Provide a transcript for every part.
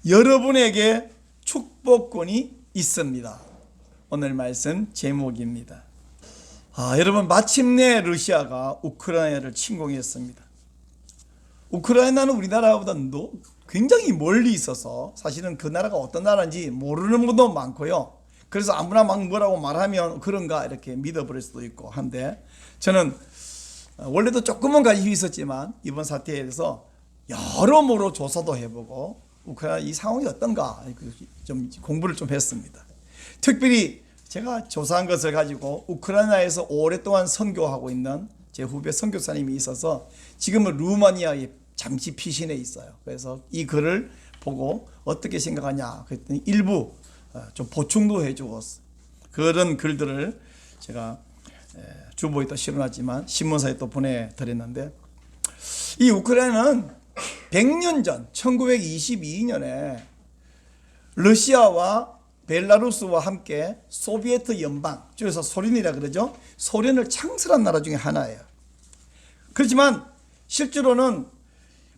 여러분에게 축복권이 있습니다. 오늘 말씀 제목입니다. 여러분, 마침내 러시아가 우크라이나를 침공했습니다. 우크라이나는 우리나라보다 굉장히 멀리 있어서 사실은 그 나라가 어떤 나라인지 모르는 분도 많고요. 그래서 아무나 막 뭐라고 말하면 그런가 이렇게 믿어버릴 수도 있고 한데, 저는 원래도 조금은 관심이 있었지만 이번 사태에 대해서 여러모로 조사도 해보고 우크라이나 이 상황이 어떤가 좀 공부를 좀 했습니다. 특별히 제가 조사한 것을 가지고 우크라이나에서 오랫동안 선교하고 있는 제 후배 선교사님이 있어서 지금은 루마니아에 잠시 피신해 있어요. 그래서 이 글을 보고 어떻게 생각하냐 그랬더니 일부 좀 보충도 해주고 그런 글들을 제가 주보에 또 실어놨지만 신문사에 또 보내드렸는데, 이 우크라이나는 100년 전 1922년에 러시아와 벨라루스와 함께 소비에트 연방, 줄여서 소련이라 그러죠. 소련을 창설한 나라 중에 하나예요. 그렇지만 실제로는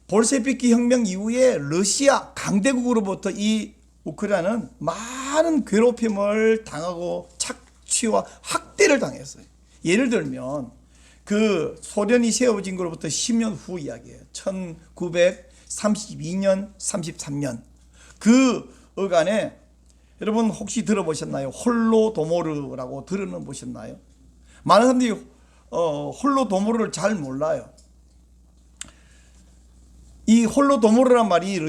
볼셰비키 혁명 이후에 러시아 강대국으로부터 이 우크라이나는 많은 괴롭힘을 당하고 착취와 학대를 당했어요. 예를 들면 그 소련이 세워진 것로부터 10년 후 이야기예요. 1932년, 33년 그 어간에 여러분 혹시 들어보셨나요? 홀로도모르라고 들어는 보셨나요? 많은 사람들이 홀로도모르를 잘 몰라요. 이 홀로도모르란 말이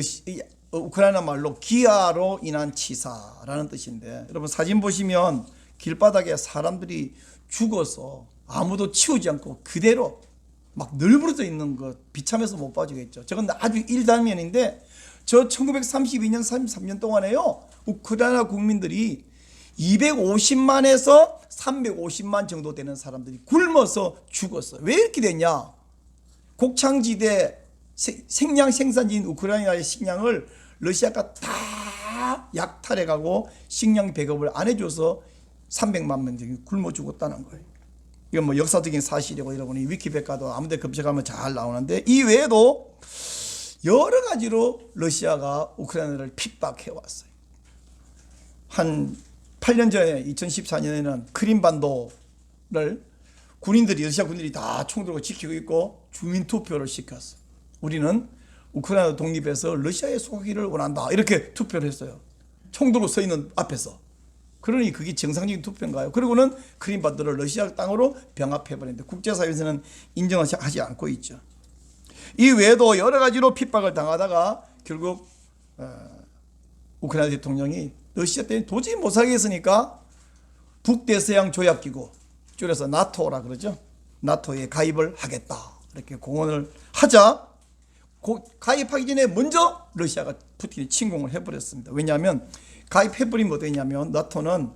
우크라이나 말로 기아로 인한 치사라는 뜻인데, 여러분 사진 보시면 길바닥에 사람들이 죽어서 아무도 치우지 않고 그대로 막 널브러져 있는 것 비참해서 못 봐주겠죠. 저건 아주 일단면인데, 저 1932년 33년 동안에요, 우크라이나 국민들이 250만에서 350만 정도 되는 사람들이 굶어서 죽었어요. 왜 이렇게 됐냐? 곡창지대 생량 생산지인 우크라이나의 식량을 러시아가 다 약탈해가고 식량 배급을 안 해줘서 300만 명이 굶어 죽었다는 거예요. 이건 뭐 역사적인 사실이고 여러분이 위키백과도 아무데 검색하면 잘 나오는데, 이 외에도 여러 가지로 러시아가 우크라이나를 핍박해 왔어요. 한 8년 전에 2014년에는 크림반도를 러시아 군인들이 다 총 들고 지키고 있고 주민 투표를 시켰어요. 우리는 우크라이나 독립해서 러시아에 속하기를 원한다 이렇게 투표를 했어요. 총 들고 서 있는 앞에서. 그러니 그게 정상적인 투표인가요? 그리고는 크림반도를 러시아 땅으로 병합해버렸는데 국제사회에서는 인정하지 않고 있죠. 이 외에도 여러 가지로 핍박을 당하다가 결국 우크라이나 대통령이 러시아 때문에 도저히 못 살겠으니까 북대서양 조약기구, 줄여서 나토라 그러죠. 나토에 가입을 하겠다 이렇게 공언을 하자, 가입하기 전에 먼저 러시아가 푸틴이 침공을 해버렸습니다. 왜냐하면 가입해버리면 어떻게 되냐면, 나토는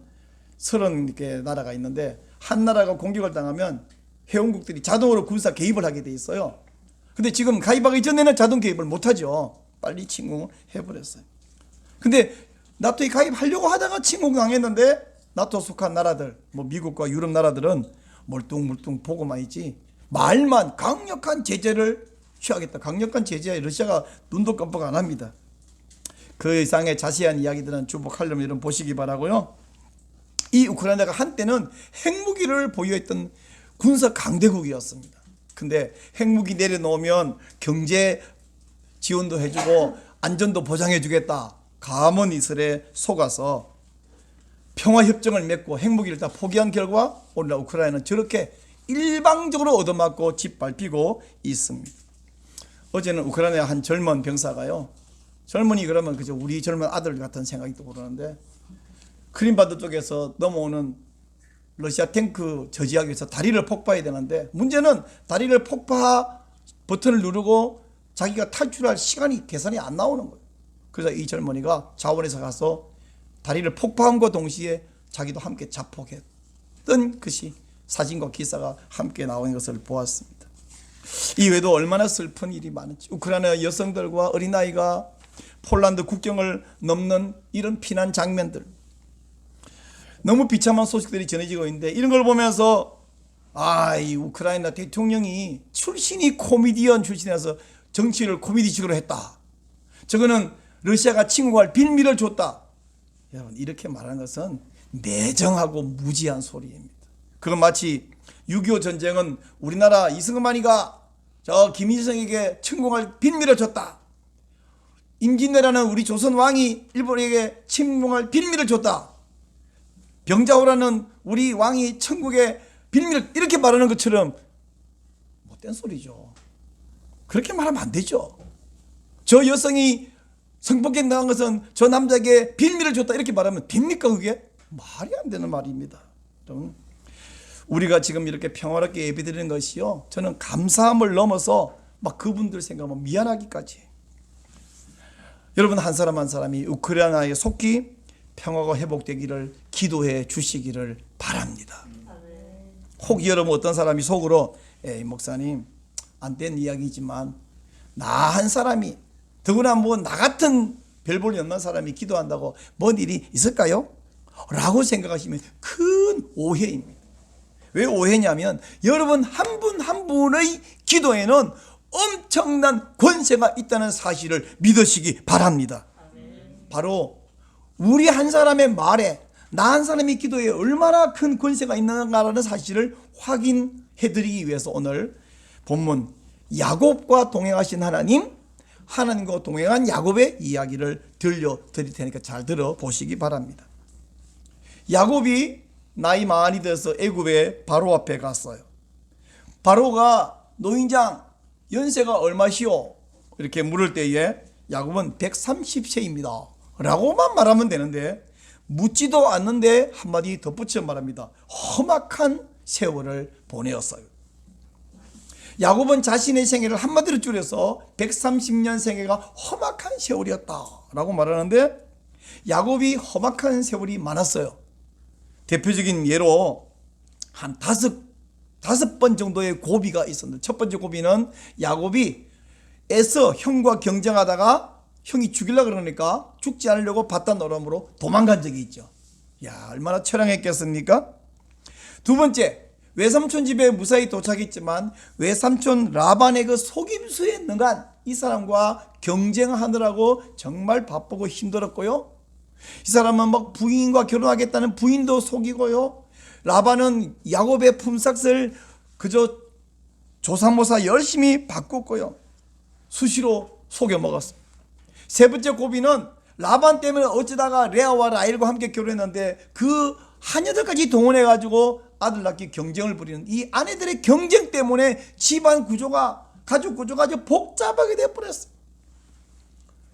30개 나라가 있는데 한 나라가 공격을 당하면 회원국들이 자동으로 군사 개입을 하게 돼 있어요. 근데 지금 가입하기 전에는 자동 개입을 못하죠. 빨리 침공을 해버렸어요. 근데 나토에 가입하려고 하다가 침공당했는데 나토 속한 나라들, 뭐 미국과 유럽 나라들은 멀뚱멀뚱 보고만 있지, 말만 강력한 제재를 취하겠다, 강력한 제재에 러시아가 눈도 깜빡 안 합니다. 그 이상의 자세한 이야기들은 주보 칼럼 여러분 보시기 바라고요. 이 우크라이나가 한때는 핵무기를 보유했던 군사 강대국이었습니다. 근데 핵무기 내려놓으면 경제 지원도 해주고 안전도 보장해주겠다 가문이슬에 속아서 평화협정을 맺고 핵무기를 다 포기한 결과 오늘날 우크라이나는 저렇게 일방적으로 얻어맞고 짓밟히고 있습니다. 어제는 우크라이나 한 젊은 병사가요, 젊은이 그러면 그저 우리 젊은 아들 같은 생각이 또 그러는데, 크림반도 쪽에서 넘어오는 러시아 탱크 저지하기 위해서 다리를 폭파해야 되는데, 문제는 다리를 폭파 버튼을 누르고 자기가 탈출할 시간이 계산이 안 나오는 거예요. 그래서 이 젊은이가 자원에서 가서 다리를 폭파함과 동시에 자기도 함께 자폭했던 것이 사진과 기사가 함께 나온 것을 보았습니다. 이외에도 얼마나 슬픈 일이 많은지, 우크라이나 여성들과 어린아이가 폴란드 국경을 넘는 이런 피난 장면들, 너무 비참한 소식들이 전해지고 있는데, 이런 걸 보면서 이 우크라이나 대통령이 출신이 코미디언 출신이라서 정치를 코미디식으로 했다. 저거는 러시아가 침공할 빌미를 줬다. 여러분, 이렇게 말하는 것은 매정하고 무지한 소리입니다. 그건 마치 6.25 전쟁은 우리나라 이승만이가 저 김일성에게 침공할 빌미를 줬다. 임진왜란은 우리 조선 왕이 일본에게 침공할 빌미를 줬다. 병자호란은 우리 왕이 천국에 빌미를, 이렇게 말하는 것처럼 못된 소리죠. 그렇게 말하면 안 되죠. 저 여성이 성폭행 당한 것은 저 남자에게 빌미를 줬다, 이렇게 말하면 됩니까? 그게 말이 안 되는 말입니다. 여러분, 우리가 지금 이렇게 평화롭게 예배드리는 것이요, 저는 감사함을 넘어서 막 그분들 생각하면 미안하기까지. 여러분, 한 사람 한 사람이 우크라이나에 속히 평화가 회복되기를 기도해 주시기를 바랍니다. 혹 여러분 어떤 사람이 속으로 에이 목사님, 안 된 이야기지만 나 한 사람이, 더구나 뭐 나 같은 별 볼 일 없는 사람이 기도한다고 뭔 일이 있을까요? 라고 생각하시면 큰 오해입니다. 왜 오해냐면 여러분 한 분 한 분의 기도에는 엄청난 권세가 있다는 사실을 믿으시기 바랍니다. 바로 우리 한 사람의 말에, 나 한 사람의 기도에 얼마나 큰 권세가 있는가라는 사실을 확인해 드리기 위해서 오늘 본문 야곱과 동행하신 하나님, 하나님과 동행한 야곱의 이야기를 들려드릴 테니까 잘 들어보시기 바랍니다. 야곱이 나이 많이 돼서 애굽의 바로 앞에 갔어요. 바로가 노인장 연세가 얼마시오? 이렇게 물을 때에 야곱은 130세입니다 라고만 말하면 되는데, 묻지도 않는데 한마디 덧붙여 말합니다. 험악한 세월을 보내었어요. 야곱은 자신의 생애를 한마디로 줄여서 130년 생애가 험악한 세월이었다 라고 말하는데, 야곱이 험악한 세월이 많았어요. 대표적인 예로 한 다섯 번 정도의 고비가 있었는데, 첫 번째 고비는 야곱이 에서 형과 경쟁하다가 형이 죽이려고 그러니까 죽지 않으려고 바단 어람으로 도망간 적이 있죠. 야, 얼마나 처량했겠습니까? 두 번째, 외삼촌 집에 무사히 도착했지만 외삼촌 라반의 그 속임수에 능한 이 사람과 경쟁하느라고 정말 바쁘고 힘들었고요. 이 사람은 막 부인과 결혼하겠다는 부인도 속이고요. 라반은 야곱의 품삯을 그저 조사모사 열심히 바꿨고요. 수시로 속여 먹었습니다. 세 번째 고비는 라반 때문에 어쩌다가 레아와 라헬과 함께 결혼했는데 그 하녀들까지 동원해가지고 아들 낳기 경쟁을 벌이는 이 아내들의 경쟁 때문에 집안 구조가, 가족 구조가 아주 복잡하게 되어버렸어요.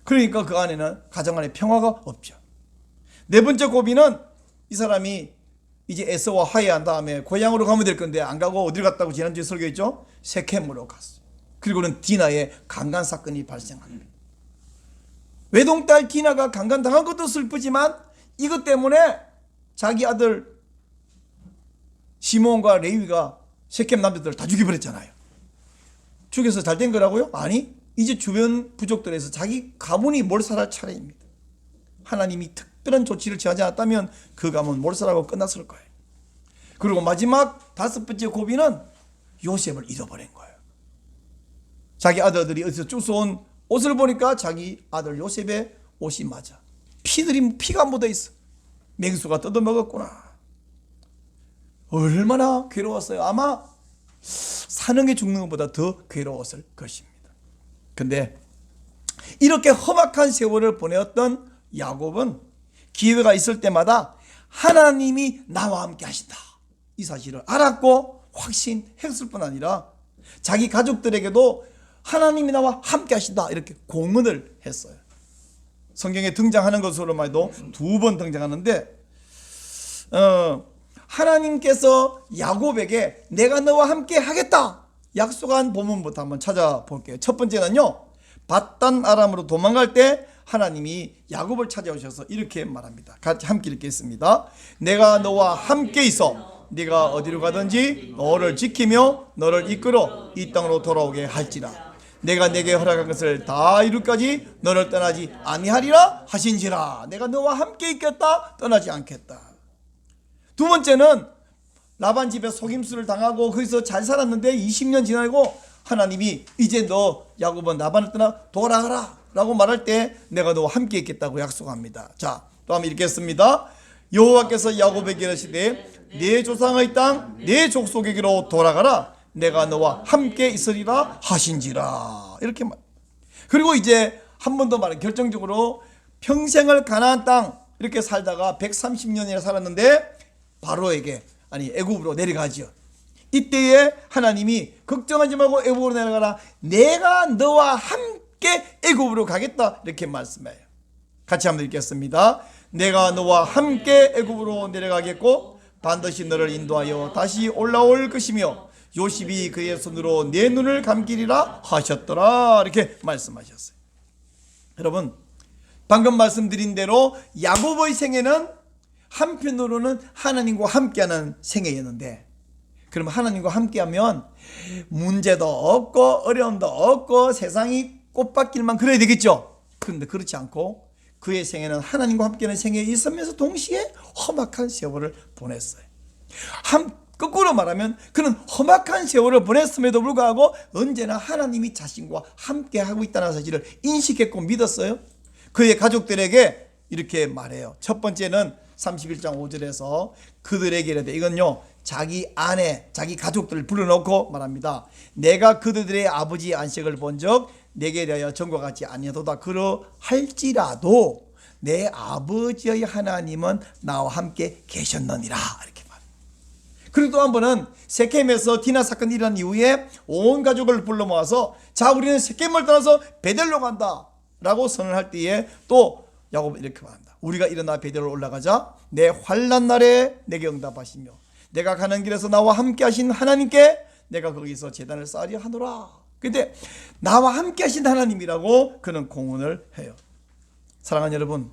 그러니까 그 안에는 가정 안에 평화가 없죠. 네 번째 고비는 이 사람이 이제 에서와 화해한 다음에 고향으로 가면 될 건데 안 가고 어디를 갔다고 지난주에 설교했죠? 세켐으로 갔어요. 그리고는 디나의 강간 사건이 발생합니다. 외동딸 디나가 강간당한 것도 슬프지만 이것 때문에 자기 아들 시몬과 레위가 세켐 남자들을 다 죽여버렸잖아요. 죽여서 잘 된 거라고요? 아니, 이제 주변 부족들에서 자기 가문이 몰살할 차례입니다. 하나님이 특별한 조치를 취하지 않았다면 그 가문 몰살하고 끝났을 거예요. 그리고 마지막 다섯 번째 고비는 요셉을 잃어버린 거예요. 자기 아들들이 어디서 주워온 옷을 보니까 자기 아들 요셉의 옷이 맞아. 피가 묻어 있어. 맹수가 뜯어먹었구나. 얼마나 괴로웠어요. 아마 사는 게 죽는 것보다 더 괴로웠을 것입니다. 근데 이렇게 험악한 세월을 보내었던 야곱은 기회가 있을 때마다 하나님이 나와 함께 하신다, 이 사실을 알았고 확신했을 뿐 아니라 자기 가족들에게도 하나님이 나와 함께 하신다 이렇게 공언을 했어요. 성경에 등장하는 것으로만 해도 2번 등장하는데 하나님께서 야곱에게 내가 너와 함께 하겠다 약속한 본문부터 한번 찾아볼게요. 첫 번째는요, 밧단 아람으로 도망갈 때 하나님이 야곱을 찾아오셔서 이렇게 말합니다. 같이 함께 읽겠습니다. 내가 너와 함께 있어 네가 어디로 가든지 너를 지키며 너를 이끌어 이 땅으로 돌아오게 할지라. 내가 내게 허락한 것을 다 이룰까지 너를 떠나지 아니하리라 하신지라. 내가 너와 함께 있겠다, 떠나지 않겠다. 두 번째는 라반 집에 속임수를 당하고 거기서 잘 살았는데 20년 지나고 하나님이 이제 너 야곱은 라반을 떠나 돌아가라 라고 말할 때 내가 너와 함께 있겠다고 약속합니다. 자, 또 한번 읽겠습니다. 여호와께서 야곱에게 이르시되 네 조상의 땅 네 족속에게로 돌아가라. 내가 너와 함께 있으리라 하신지라. 이렇게 말. 그리고 이제 한 번 더 말해. 결정적으로 평생을 가나안 땅 이렇게 살다가 130년이나 살았는데 바로에게 애굽으로 내려가지요. 이때에 하나님이 걱정하지 말고 애굽으로 내려가라. 내가 너와 함께 애굽으로 가겠다. 이렇게 말씀해요. 같이 한번 읽겠습니다. 내가 너와 함께 애굽으로 내려가겠고 반드시 너를 인도하여 다시 올라올 것이며 요셉이 그의 손으로 내 눈을 감기리라 하셨더라. 이렇게 말씀하셨어요. 여러분, 방금 말씀드린 대로 야곱의 생애는 한편으로는 하나님과 함께하는 생애였는데, 그럼 하나님과 함께하면 문제도 없고 어려움도 없고 세상이 꽃밭길만 그래야 되겠죠. 그런데 그렇지 않고 그의 생애는 하나님과 함께하는 생애에 있으면서 동시에 험악한 세월을 보냈어요. 거꾸로 말하면 그는 험악한 세월을 보냈음에도 불구하고 언제나 하나님이 자신과 함께하고 있다는 사실을 인식했고 믿었어요. 그의 가족들에게 이렇게 말해요. 첫 번째는 31장 5절에서 그들에게 이르되, 이건요 자기 아내 자기 가족들을 불러놓고 말합니다. 내가 그들의 아버지의 안식을 본적 내게 대하여 전과 같지 아니하도다. 그러할지라도 내 아버지의 하나님은 나와 함께 계셨느니라. 이렇게 말해요. 그리고 또 한 번은 세켐에서 디나 사건이 일어난 이후에 온 가족을 불러 모아서 자, 우리는 세켐을 떠나서 베델로 간다 라고 선언할 때에 또 야곱은 이렇게 말합니다. 우리가 일어나 베델로 올라가자. 내 환난 날에 내게 응답하시며 내가 가는 길에서 나와 함께 하신 하나님께 내가 거기서 제단을 쌓으려 하노라. 근데 나와 함께 하신 하나님이라고 그는 공언을 해요. 사랑하는 여러분,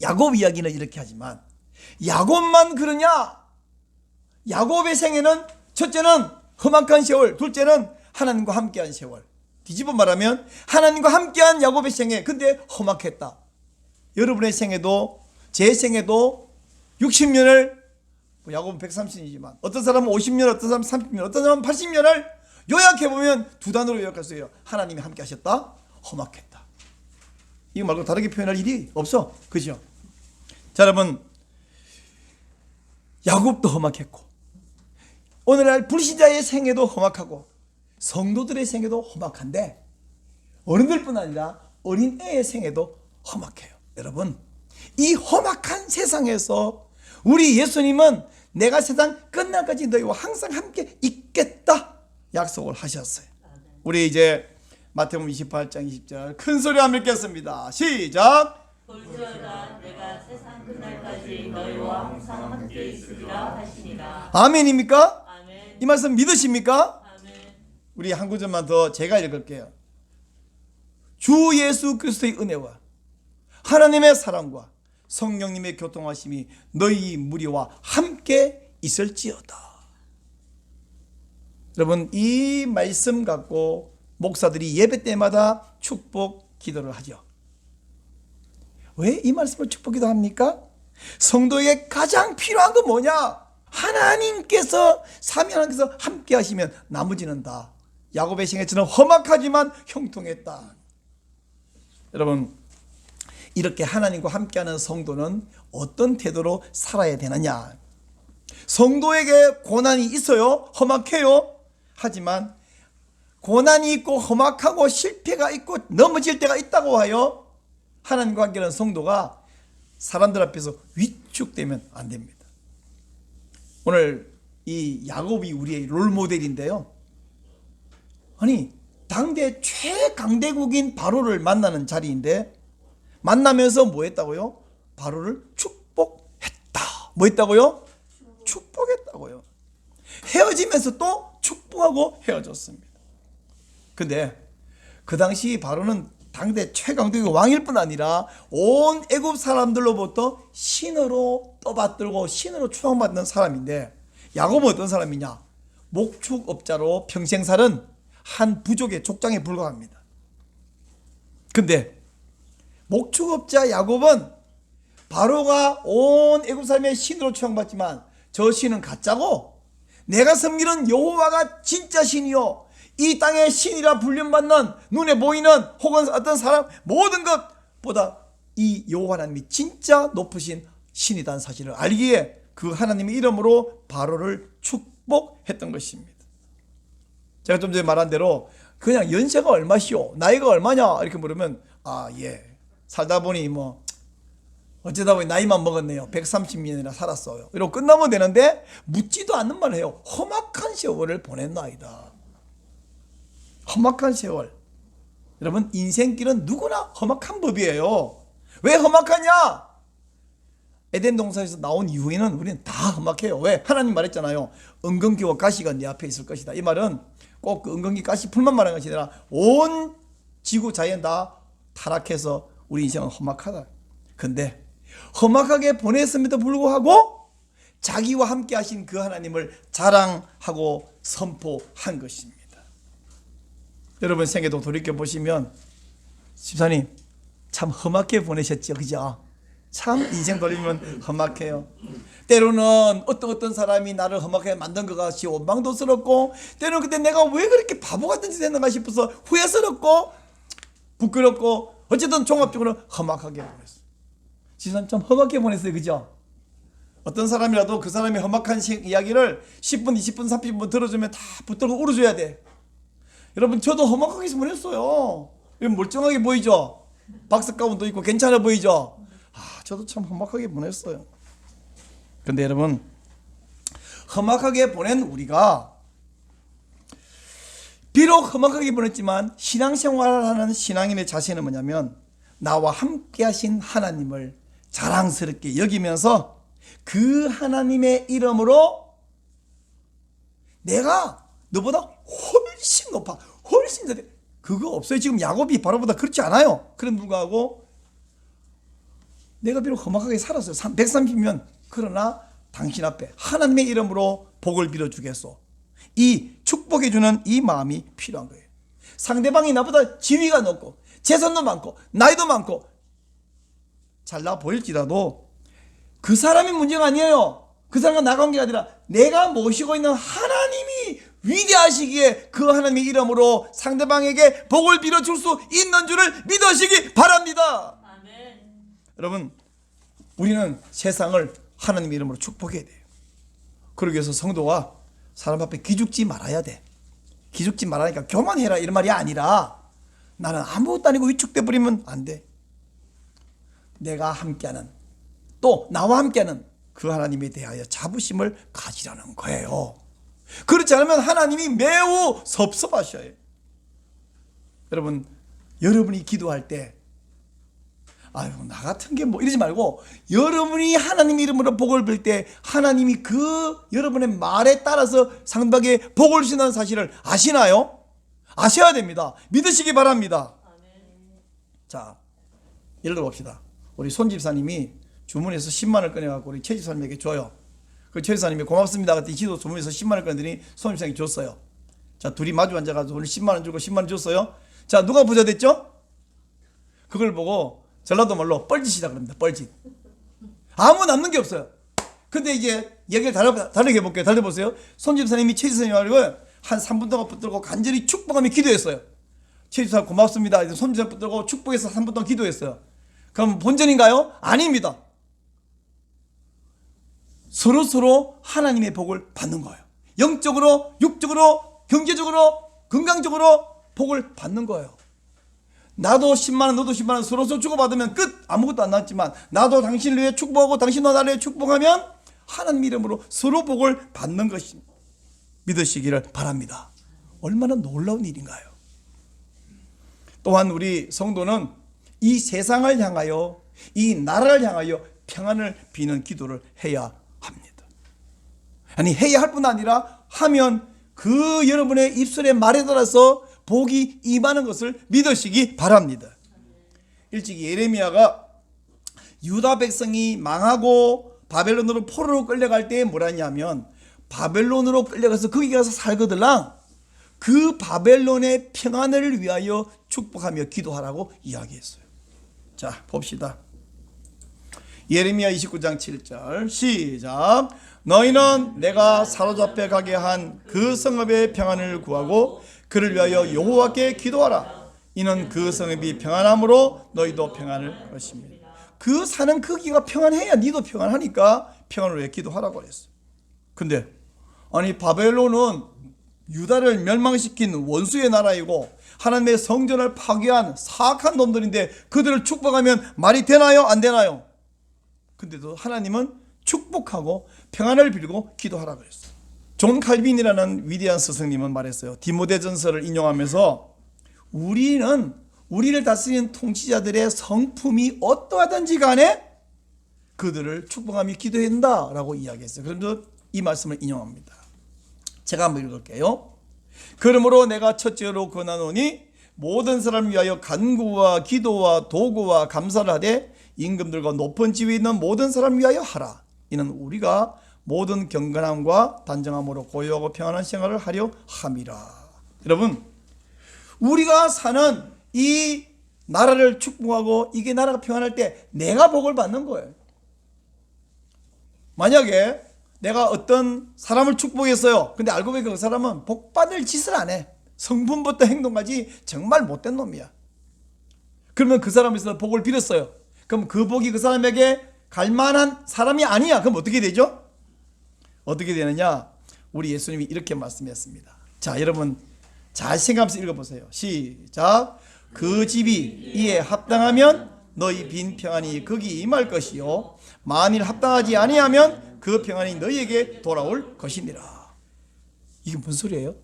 야곱 이야기는 이렇게 하지만 야곱만 그러냐? 야곱의 생애는 첫째는 험악한 세월, 둘째는 하나님과 함께한 세월. 뒤집어 말하면 하나님과 함께한 야곱의 생애, 근데 험악했다. 여러분의 생애도 제 생애도 60년을, 야곱은 130년이지만 어떤 사람은 50년, 어떤 사람은 30년, 어떤 사람은 80년을 요약해보면 두 단어로 요약할 수 있어요. 하나님이 함께 하셨다, 험악했다. 이거 말고 다르게 표현할 일이 없어. 그죠? 자, 여러분, 야곱도 험악했고 오늘날 불신자의 생애도 험악하고 성도들의 생애도 험악한데 어른들뿐 아니라 어린애의 생애도 험악해요. 여러분, 이 험악한 세상에서 우리 예수님은 내가 세상 끝날까지 너희와 항상 함께 있겠다 약속을 하셨어요. 우리 이제 마태복음 28장 20절 큰 소리 한번 읽겠습니다. 시작. 볼지어다 내가 세상 끝날까지 너희와 항상 함께 있으리라 하시니라. 아멘입니까? 아멘. 이 말씀 믿으십니까? 아멘. 우리 한 구절만 더 제가 읽을게요. 주 예수 그리스도의 은혜와 하나님의 사랑과 성령님의 교통하심이 너희 무리와 함께 있을지어다. 여러분, 이 말씀 갖고 목사들이 예배 때마다 축복 기도를 하죠. 왜 이 말씀을 축복 기도합니까? 성도에게 가장 필요한 건 뭐냐? 하나님께서, 삼위 하나님께서 함께 하시면 나머지는 다 야곱의 생애처럼 험악하지만 형통했다. 여러분, 이렇게 하나님과 함께하는 성도는 어떤 태도로 살아야 되느냐? 성도에게 고난이 있어요. 험악해요. 하지만 고난이 있고 험악하고 실패가 있고 넘어질 때가 있다고 하여 하나님과 함께하는 성도가 사람들 앞에서 위축되면 안 됩니다. 오늘 이 야곱이 우리의 롤모델인데요. 아니, 당대 최강대국인 바로를 만나는 자리인데 만나면서 뭐 했다고요? 바로를 축복했다. 뭐 했다고요? 축복했다고요. 헤어지면서 또 축복하고 헤어졌습니다. 근데 그 당시 바로는 당대 최강대국의 왕일 뿐 아니라 온 애굽 사람들로부터 신으로 떠받들고 신으로 추앙받는 사람인데, 야곱은 어떤 사람이냐? 목축업자로 평생 살은 한 부족의 족장에 불과합니다. 근데 목축업자 야곱은 바로가 온 애굽 사람의 신으로 추앙받지만 저 신은 가짜고 내가 섬기는 여호와가 진짜 신이요 이 땅의 신이라 불림받는 눈에 보이는 혹은 어떤 사람 모든 것보다 이 여호와 하나님이 진짜 높으신 신이라는 사실을 알기에 그 하나님의 이름으로 바로를 축복했던 것입니다. 제가 좀 전에 말한 대로 그냥 연세가 얼마시오? 나이가 얼마냐? 이렇게 물으면 살다 보니 뭐 어쩌다 보니 나이만 먹었네요. 130년이나 살았어요. 이러고 끝나면 되는데 묻지도 않는 말을 해요. 험악한 세월을 보냈나이다. 험악한 세월. 여러분 인생길은 누구나 험악한 법이에요. 왜 험악하냐? 에덴 동산에서 나온 이후에는 우리는 다 험악해요. 왜? 하나님 말했잖아요. 은근기와 가시가 내 앞에 있을 것이다. 이 말은 꼭 그 은근기 가시 풀만 말하는 것이 아니라 온 지구 자연 다 타락해서 우리 인생은 험악하다. 근데 험악하게 보냈음에도 불구하고 자기와 함께 하신 그 하나님을 자랑하고 선포한 것입니다. 여러분 생애도 돌이켜보시면 집사님 참 험하게 보내셨죠. 그죠? 참 인생 돌리면 험악해요. 때로는 어떤 사람이 나를 험하게 만든 것 같이 원망도스럽고, 때로는 그때 내가 왜 그렇게 바보 같은 짓 했는가 싶어서 후회스럽고 부끄럽고, 어쨌든 종합적으로 험악하게 보냈어요. 지금 참 험하게 보냈어요. 그죠? 어떤 사람이라도 그 사람의 험악한 이야기를 10분, 20분, 30분 들어주면 다 붙들고 울어줘야 돼. 여러분 저도 험악하게 보냈어요. 멀쩡하게 보이죠? 박스 가운도 있고 괜찮아 보이죠? 저도 참 험악하게 보냈어요. 근데 여러분 험악하게 보낸 우리가 비록 험악하게 보냈지만 신앙생활을 하는 신앙인의 자세는 뭐냐면 나와 함께 하신 하나님을 자랑스럽게 여기면서 그 하나님의 이름으로 내가 너보다 훨씬 높아, 훨씬 더 그거 없어요. 지금 야곱이 바로보다 그렇지 않아요. 그런 불구하고 내가 비록 험악하게 살았어요. 130년. 그러나 당신 앞에 하나님의 이름으로 복을 빌어주겠소. 이 축복해주는 이 마음이 필요한 거예요. 상대방이 나보다 지위가 높고 재산도 많고 나이도 많고 잘나 보일지라도 그 사람이 문제가 아니에요. 그 사람과 나 관계가 아니라 내가 모시고 있는 하나님이 위대하시기에 그 하나님의 이름으로 상대방에게 복을 빌어줄 수 있는 줄을 믿으시기 바랍니다. 아멘. 여러분 우리는 세상을 하나님의 이름으로 축복해야 돼요. 그러기 위해서 성도가 사람 앞에 기죽지 말아야 돼. 기죽지 말라니까 교만해라 이런 말이 아니라 나는 아무것도 아니고 위축돼 버리면 안 돼. 내가 함께하는 또 나와 함께하는 그 하나님에 대하여 자부심을 가지라는 거예요. 그렇지 않으면 하나님이 매우 섭섭하셔요. 여러분 여러분이 기도할 때 아유 나 같은 게 뭐 이러지 말고 여러분이 하나님 이름으로 복을 빌 때 하나님이 그 여러분의 말에 따라서 상대방에게 복을 주신다는 사실을 아시나요? 아셔야 됩니다. 믿으시기 바랍니다. 자 예를 들어 봅시다. 우리 손 집사님이 주문해서 10만 원을 꺼내갖고 우리 최 집사님에게 줘요. 그 최 집사님이 고맙습니다 그랬더니 지도 주문해서 10만 원을 꺼내더니 손 집사님이 줬어요. 자 둘이 마주 앉아가지고 우리 10만 원 주고 10만 원 줬어요. 자 누가 부자 됐죠? 그걸 보고 전라도 말로 뻘짓이라 그럽니다. 뻘짓. 아무 남는 게 없어요. 근데 이제 얘기를 다르게 해볼게요. 달려보세요. 손 집사님이 최 집사님 말고 한 3분 동안 붙들고 간절히 축복하며 기도했어요. 최 집사님 고맙습니다. 손 집사님 붙들고 축복해서 3분 동안 기도했어요. 그럼 본전인가요? 아닙니다. 서로 하나님의 복을 받는 거예요. 영적으로, 육적으로, 경제적으로, 건강적으로 복을 받는 거예요. 나도 10만 원, 너도 10만 원 서로 주고받으면 끝. 아무것도 안 남지만 나도 당신을 위해 축복하고 당신도 나를 위해 축복하면 하나님 이름으로 서로 복을 받는 것입니다. 믿으시기를 바랍니다. 얼마나 놀라운 일인가요? 또한 우리 성도는 이 세상을 향하여 이 나라를 향하여 평안을 비는 기도를 해야 합니다. 아니 해야 할 뿐 아니라 하면 그 여러분의 입술의 말에 따라서 복이 임하는 것을 믿으시기 바랍니다. 일찍이 예레미야가 유다 백성이 망하고 바벨론으로 포로로 끌려갈 때 뭐라냐면 바벨론으로 끌려가서 거기 가서 살거들랑 그 바벨론의 평안을 위하여 축복하며 기도하라고 이야기했어요. 자 봅시다. 예레미야 29장 7절 시작. 너희는 내가 사로잡혀 가게 한 그 성읍의 평안을 구하고 그를 위하여 여호와께 기도하라. 이는 그 성읍이 평안함으로 너희도 평안을 것입니다. 그 사는 그 기가 평안해야 니도 평안하니까 평안을 위해 기도하라고 그랬어요. 근데 아니 바벨론은 유다를 멸망시킨 원수의 나라이고 하나님의 성전을 파괴한 사악한 놈들인데 그들을 축복하면 말이 되나요? 안 되나요? 근데도 하나님은 축복하고 평안을 빌고 기도하라 그랬어요. 존 칼빈이라는 위대한 스승님은 말했어요. 디모데전서를 인용하면서 우리를 다스리는 통치자들의 성품이 어떠하든지 간에 그들을 축복하며 기도해야 된다라고 이야기했어요. 그래서 이 말씀을 인용합니다. 제가 한번 읽을게요. 그러므로 내가 첫째로 권하노니 모든 사람을 위하여 간구와 기도와 도구와 감사를 하되 임금들과 높은 지위에 있는 모든 사람을 위하여 하라. 이는 우리가 모든 경건함과 단정함으로 고요하고 평안한 생활을 하려 함이라. 여러분, 우리가 사는 이 나라를 축복하고 이게 나라가 평안할 때 내가 복을 받는 거예요. 만약에 내가 어떤 사람을 축복했어요. 근데 알고 보니까 그 사람은 복받을 짓을 안 해. 성품부터 행동까지 정말 못된 놈이야. 그러면 그 사람에서 복을 빌었어요. 그럼 그 복이 그 사람에게 갈 만한 사람이 아니야. 그럼 어떻게 되죠? 어떻게 되느냐? 우리 예수님이 이렇게 말씀했습니다. 자, 여러분 잘 생각하면서 읽어보세요. 시작. 그 집이 이에 합당하면 너희 빈 평안이 거기 임할 것이요 만일 합당하지 아니하면 그 평안이 너희에게 돌아올 것이니라. 이게 무슨 소리예요?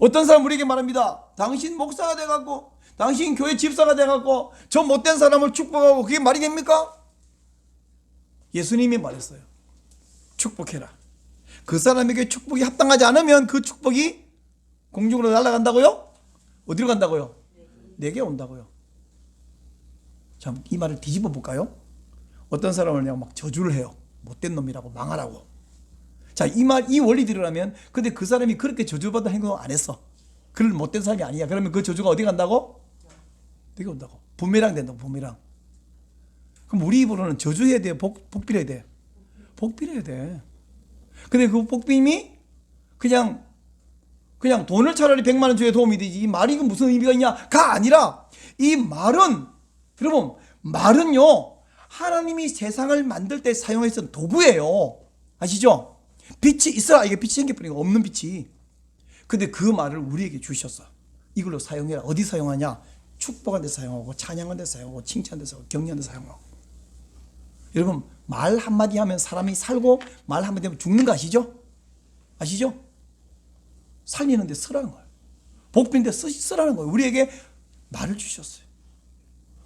어떤 사람 우리에게 말합니다. 당신 목사가 돼갖고 당신 교회 집사가 돼갖고 저 못된 사람을 축복하고 그게 말이 됩니까? 예수님이 말했어요. 축복해라. 그 사람에게 축복이 합당하지 않으면 그 축복이 공중으로 날아간다고요? 어디로 간다고요? 내게 온다고요. 참, 이 말을 뒤집어 볼까요? 어떤 사람을 그냥 막 저주를 해요. 못된 놈이라고 망하라고. 자, 이 원리대로라면 근데 그 사람이 그렇게 저주받은 행동을 안 했어. 그를 못된 사람이 아니야. 그러면 그 저주가 어디 간다고? 내게 온다고. 부메랑 된다고. 부메랑. 그럼 우리 입으로는 저주해야 돼요? 복 빌어야 돼요? 복 빌어야 돼. 근데 그 복빔이 그냥 돈을 차라리 100만 원 줘야 도움이 되지. 이 말이 무슨 의미가 있냐가 아니라 이 말은 여러분 말은요 하나님이 세상을 만들 때 사용했던 도구예요. 아시죠? 빛이 있어야 이게 빛이 생겨버리고 없는 빛이. 근데 그 말을 우리에게 주셨어. 이걸로 사용해라. 어디 사용하냐? 축복한 데 사용하고 찬양한 데 사용하고 칭찬한 데 사용하고 격려한 데 사용하고. 여러분 말 한마디 하면 사람이 살고 말 한마디 하면 죽는 거 아시죠? 아시죠? 살리는 데 쓰라는 거예요. 복빈데 쓰라는 거예요. 우리에게 말을 주셨어요.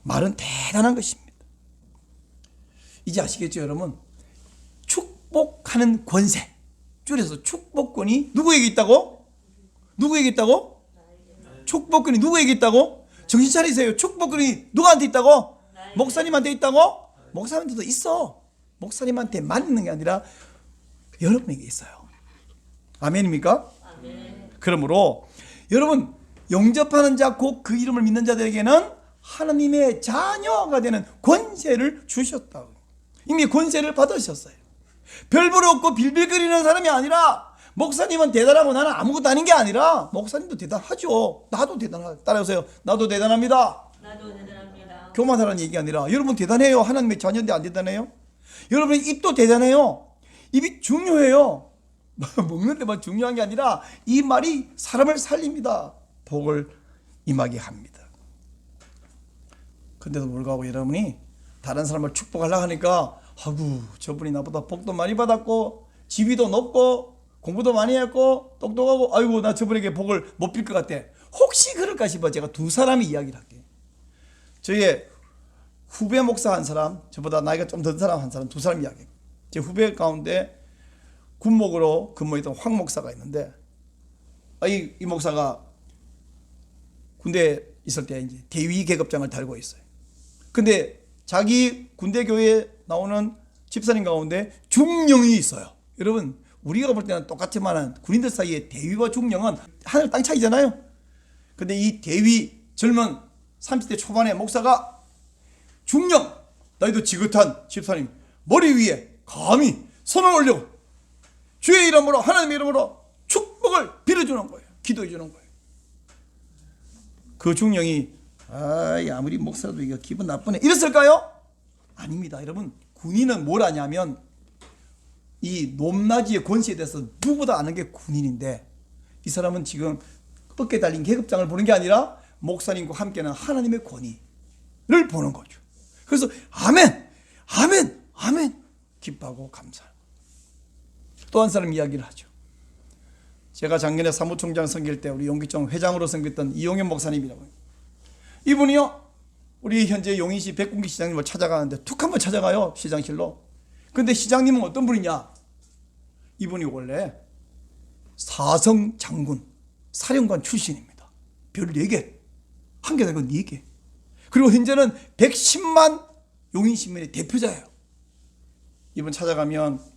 말은 대단한 것입니다. 이제 아시겠죠 여러분? 축복하는 권세, 줄여서 축복권이 누구에게 있다고? 누구에게 있다고? 축복권이 누구에게 있다고? 정신 차리세요. 축복권이 누구한테 있다고? 목사님한테 있다고? 목사님한테도 있어. 목사님한테만 있는 게 아니라 여러분에게 있어요. 아멘입니까? 아멘. 그러므로 여러분 영접하는 자 곧 그 이름을 믿는 자들에게는 하나님의 자녀가 되는 권세를 주셨다고. 이미 권세를 받으셨어요. 별볼 없고 빌빌거리는 사람이 아니라 목사님은 대단하고 나는 아무것도 아닌 게 아니라 목사님도 대단하죠. 나도 대단하다. 따라오세요. 나도 대단합니다. 나도 대단합니다. 교만하라는 얘기 아니라 여러분 대단해요. 하나님의 자녀인데 안 대단해요? 여러분의 입도 대단해요. 입이 중요해요. 먹는 데만 중요한 게 아니라 이 말이 사람을 살립니다. 복을 임하게 합니다. 근데도 불구하고 여러분이 다른 사람을 축복하려고 하니까 아구 저분이 나보다 복도 많이 받았고 지위도 높고 공부도 많이 했고 똑똑하고 아이고 나 저분에게 복을 못 빌 것 같아. 혹시 그럴까 싶어 제가 두 사람이 이야기를 할게요. 저의 후배 목사 한 사람, 저보다 나이가 좀 든 사람 한 사람, 두 사람 이야기해요. 제 후배 가운데 군목으로 근무했던 황 목사가 있는데 이 목사가 군대에 있을 때 이제 대위 계급장을 달고 있어요. 근데 자기 군대 교회에 나오는 집사님 가운데 중령이 있어요. 여러분 우리가 볼 때는 똑같지만 군인들 사이에 대위와 중령은 하늘 땅 차이잖아요. 근데 이 대위 젊은 30대 초반의 목사가 중령 나이도 지긋한 집사님 머리 위에 감히 손을 올려 주의 이름으로 하나님의 이름으로 축복을 빌어주는 거예요. 기도해 주는 거예요. 그 중령이 아무리 목사도 이거 기분 나쁘네 이랬을까요? 아닙니다. 여러분, 군인은 뭘 하냐면 이 높낮이의 권세에 대해서 누구보다 아는 게 군인인데, 이 사람은 지금 어깨에 달린 계급장을 보는 게 아니라 목사님과 함께하는 하나님의 권위를 보는 거죠. 그래서 아멘, 아멘, 아멘 기뻐하고 감사하고. 또 한 사람 이야기를 하죠. 제가 작년에 사무총장 섬길 때 우리 용기청 회장으로 섬겼던 이용현 목사님이라고 해요. 이분이요, 우리 현재 용인시 백군기 시장님을 찾아가는데 툭 한번 찾아가요, 시장실로. 근데 시장님은 어떤 분이냐? 이분이 원래 사성 장군 사령관 출신입니다. 별 4개, 한 개가 아니고 4개. 그리고 현재는 110만 용인시민의 대표자예요. 이분 찾아가면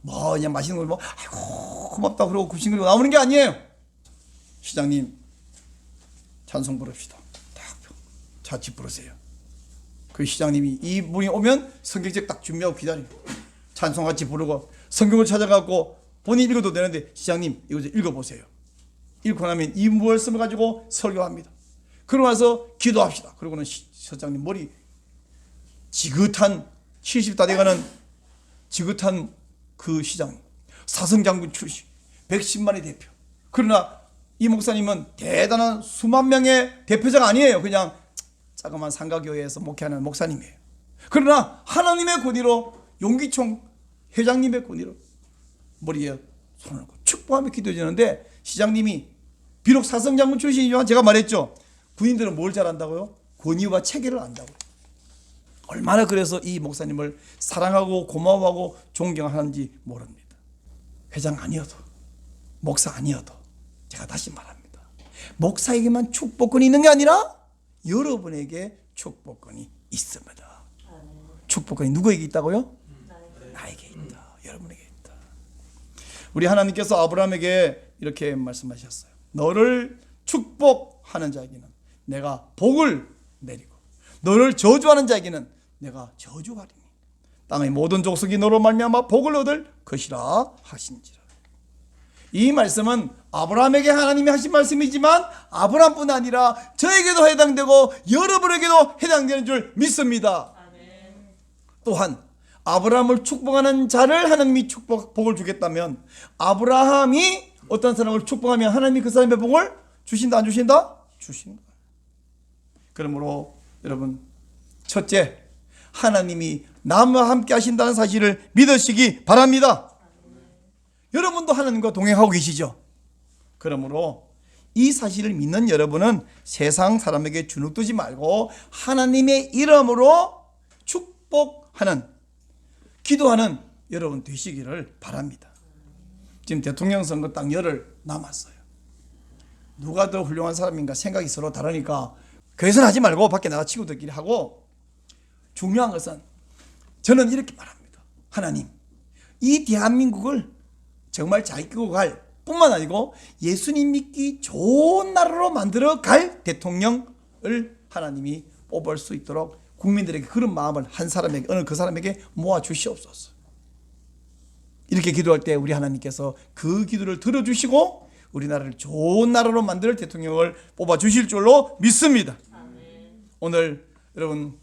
뭐 그냥 맛있는 걸 뭐 아이고 고맙다 그러고 굽신거리고 나오는 게 아니에요. 시장님 찬송 부릅시다. 딱 자치 부르세요. 그 시장님이 이분이 오면 성경책 딱 준비하고 기다려요. 찬송 같이 부르고 성경을 찾아가고 본인 읽어도 되는데 시장님 이거 좀 읽어보세요. 읽고 나면 이 말씀을 가지고 설교합니다. 그러고 나서 기도합시다. 그러고는 서장님 머리 지긋한 70다 돼가는 지긋한 그 시장, 사성장군 출신 110만의 대표. 그러나 이 목사님은 대단한 수만 명의 대표자가 아니에요. 그냥 자그마한 상가교회에서 목회하는 목사님이에요. 그러나 하나님의 권위로 용기총 회장님의 권위로 머리에 손을 얹고 축복하며 기도해주는데, 시장님이 비록 사성장군 출신이지만 제가 말했죠. 군인들은 뭘 잘한다고요? 권위와 체계를 안다고요. 얼마나 그래서 이 목사님을 사랑하고 고마워하고 존경하는지 모릅니다. 회장 아니어도, 목사 아니어도, 제가 다시 말합니다. 목사에게만 축복권이 있는 게 아니라 여러분에게 축복권이 있습니다. 축복권이 누구에게 있다고요? 나에게 있다. 여러분에게 있다. 우리 하나님께서 아브라함에게 이렇게 말씀하셨어요. 너를 축복하는 자에게는 내가 복을 내리고 너를 저주하는 자에게는 내가 저주하리니 땅의 모든 족속이 너로 말미암아 복을 얻을 것이라 하신지라. 이 말씀은 아브라함에게 하나님이 하신 말씀이지만 아브라함뿐 아니라 저에게도 해당되고 여러분에게도 해당되는 줄 믿습니다. 또한 아브라함을 축복하는 자를 하나님이 복을 주겠다면, 아브라함이 어떤 사람을 축복하면 하나님이 그 사람의 복을 주신다 안 주신다? 주신다. 그러므로 여러분, 첫째, 하나님이 나와 함께 하신다는 사실을 믿으시기 바랍니다. 여러분도 하나님과 동행하고 계시죠? 그러므로 이 사실을 믿는 여러분은 세상 사람에게 주눅들지 말고 하나님의 이름으로 축복하는, 기도하는 여러분 되시기를 바랍니다. 지금 대통령 선거 딱 열흘 남았어요. 누가 더 훌륭한 사람인가 생각이 서로 다르니까 교회에서는 하지 말고 밖에 나가 친구들끼리 하고, 중요한 것은 저는 이렇게 말합니다. 하나님, 이 대한민국을 정말 잘 이끌고 갈 뿐만 아니고 예수님 믿기 좋은 나라로 만들어 갈 대통령을 하나님이 뽑을 수 있도록 국민들에게 그런 마음을 한 사람에게, 어느 그 사람에게 모아 주시옵소서. 이렇게 기도할 때 우리 하나님께서 그 기도를 들어주시고 우리나라를 좋은 나라로 만들 대통령을 뽑아 주실 줄로 믿습니다. 오늘 여러분,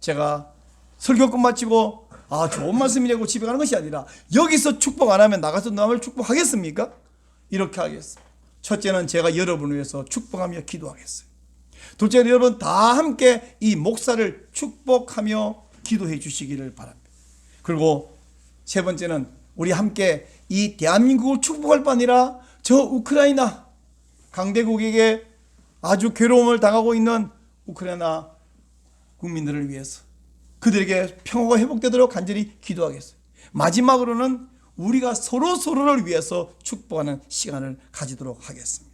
제가 설교 끝마치고 좋은 말씀이라고 집에 가는 것이 아니라 여기서 축복 안 하면 나가서 남을 축복하겠습니까? 이렇게 하겠습니다. 첫째는 제가 여러분을 위해서 축복하며 기도하겠어요. 둘째는 여러분 다 함께 이 목사를 축복하며 기도해 주시기를 바랍니다. 그리고 세 번째는 우리 함께 이 대한민국을 축복할 뿐 아니라 저 우크라이나 강대국에게 아주 괴로움을 당하고 있는 우크라이나 국민들을 위해서 그들에게 평화가 회복되도록 간절히 기도하겠어요. 마지막으로는 우리가 서로를 위해서 축복하는 시간을 가지도록 하겠습니다.